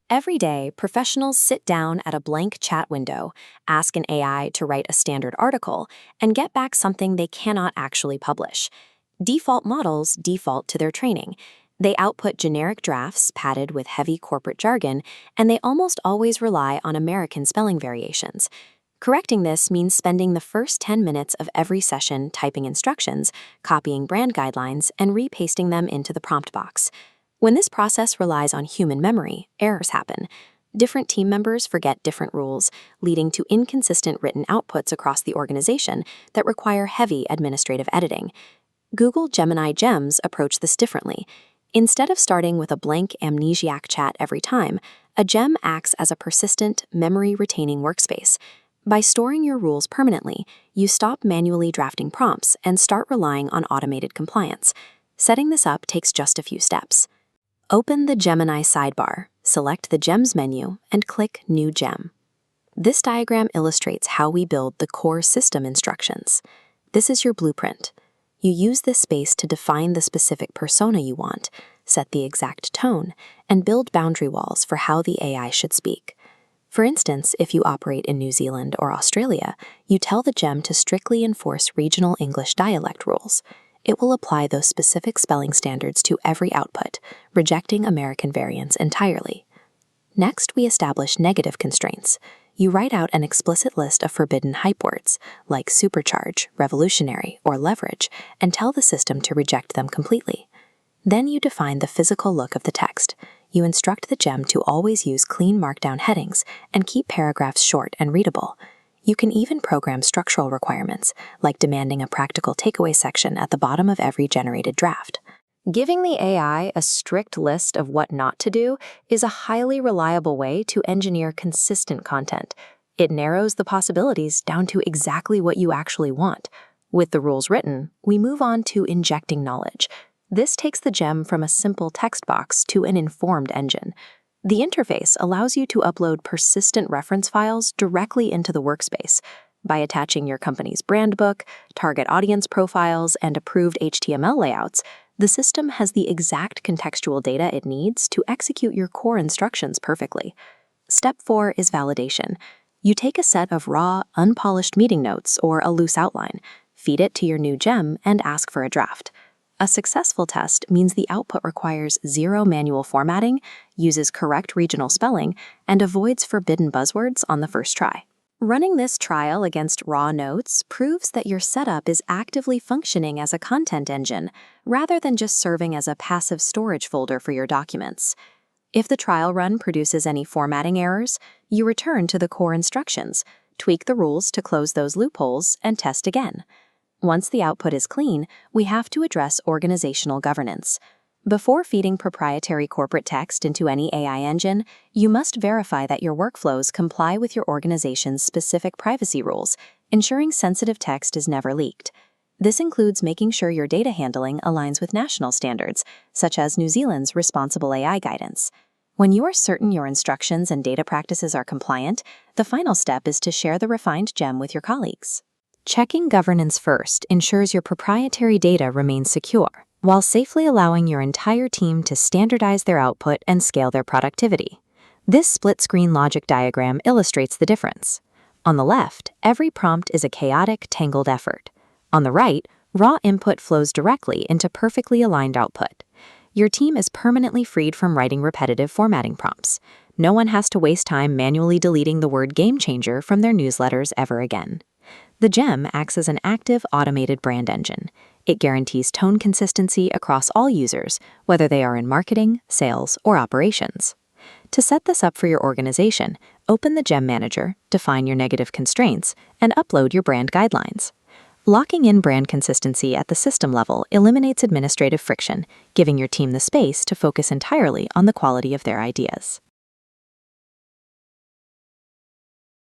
Every day, professionals sit down at a blank chat window, ask an AI to write a standard article, and get back something they cannot actually publish. Default models default to their training. They output generic drafts padded with heavy corporate jargon, and they almost always rely on American spelling variations. Correcting this means spending the first 10 minutes of every session typing instructions, copying brand guidelines, and repasting them into the prompt box. When this process relies on human memory, errors happen. Different team members forget different rules, leading to inconsistent written outputs across the organization that require heavy administrative editing. Google Gemini Gems approach this differently. Instead of starting with a blank amnesiac chat every time, a gem acts as a persistent, memory-retaining workspace. By storing your rules permanently, you stop manually drafting prompts and start relying on automated compliance. Setting this up takes just a few steps. Open the Gemini sidebar, select the Gems menu, and click New Gem. This diagram illustrates how we build the core system instructions. This is your blueprint. You use this space to define the specific persona you want, set the exact tone, and build boundary walls for how the AI should speak. For instance, if you operate in New Zealand or Australia, you tell the gem to strictly enforce regional English dialect rules. It will apply those specific spelling standards to every output, rejecting American variants entirely. Next, we establish negative constraints. You write out an explicit list of forbidden hype words, like supercharge, revolutionary, or leverage, and tell the system to reject them completely. Then you define the physical look of the text. You instruct the gem to always use clean markdown headings and keep paragraphs short and readable. You can even program structural requirements, like demanding a practical takeaway section at the bottom of every generated draft. Giving the AI a strict list of what not to do is a highly reliable way to engineer consistent content. It narrows the possibilities down to exactly what you actually want. With the rules written, we move on to injecting knowledge. This takes the gem from a simple text box to an informed engine. The interface allows you to upload persistent reference files directly into the workspace. By attaching your company's brand book, target audience profiles, and approved HTML layouts, the system has the exact contextual data it needs to execute your core instructions perfectly. Step 4 is validation. You take a set of raw, unpolished meeting notes or a loose outline, feed it to your new gem, and ask for a draft. A successful test means the output requires zero manual formatting, uses correct regional spelling, and avoids forbidden buzzwords on the first try. Running this trial against raw notes proves that your setup is actively functioning as a content engine, rather than just serving as a passive storage folder for your documents. If the trial run produces any formatting errors, you return to the core instructions, tweak the rules to close those loopholes, and test again. Once the output is clean, we have to address organizational governance. Before feeding proprietary corporate text into any AI engine, you must verify that your workflows comply with your organization's specific privacy rules, ensuring sensitive text is never leaked. This includes making sure your data handling aligns with national standards, such as New Zealand's Responsible AI guidance. When you are certain your instructions and data practices are compliant, the final step is to share the refined gem with your colleagues. Checking governance first ensures your proprietary data remains secure, while safely allowing your entire team to standardize their output and scale their productivity. This split-screen logic diagram illustrates the difference. On the left, every prompt is a chaotic, tangled effort. On the right, raw input flows directly into perfectly aligned output. Your team is permanently freed from writing repetitive formatting prompts. No one has to waste time manually deleting the word game changer from their newsletters ever again. The gem acts as an active, automated brand engine. It guarantees tone consistency across all users, whether they are in marketing, sales, or operations. To set this up for your organization, open the Gem Manager, define your negative constraints, and upload your brand guidelines. Locking in brand consistency at the system level eliminates administrative friction, giving your team the space to focus entirely on the quality of their ideas.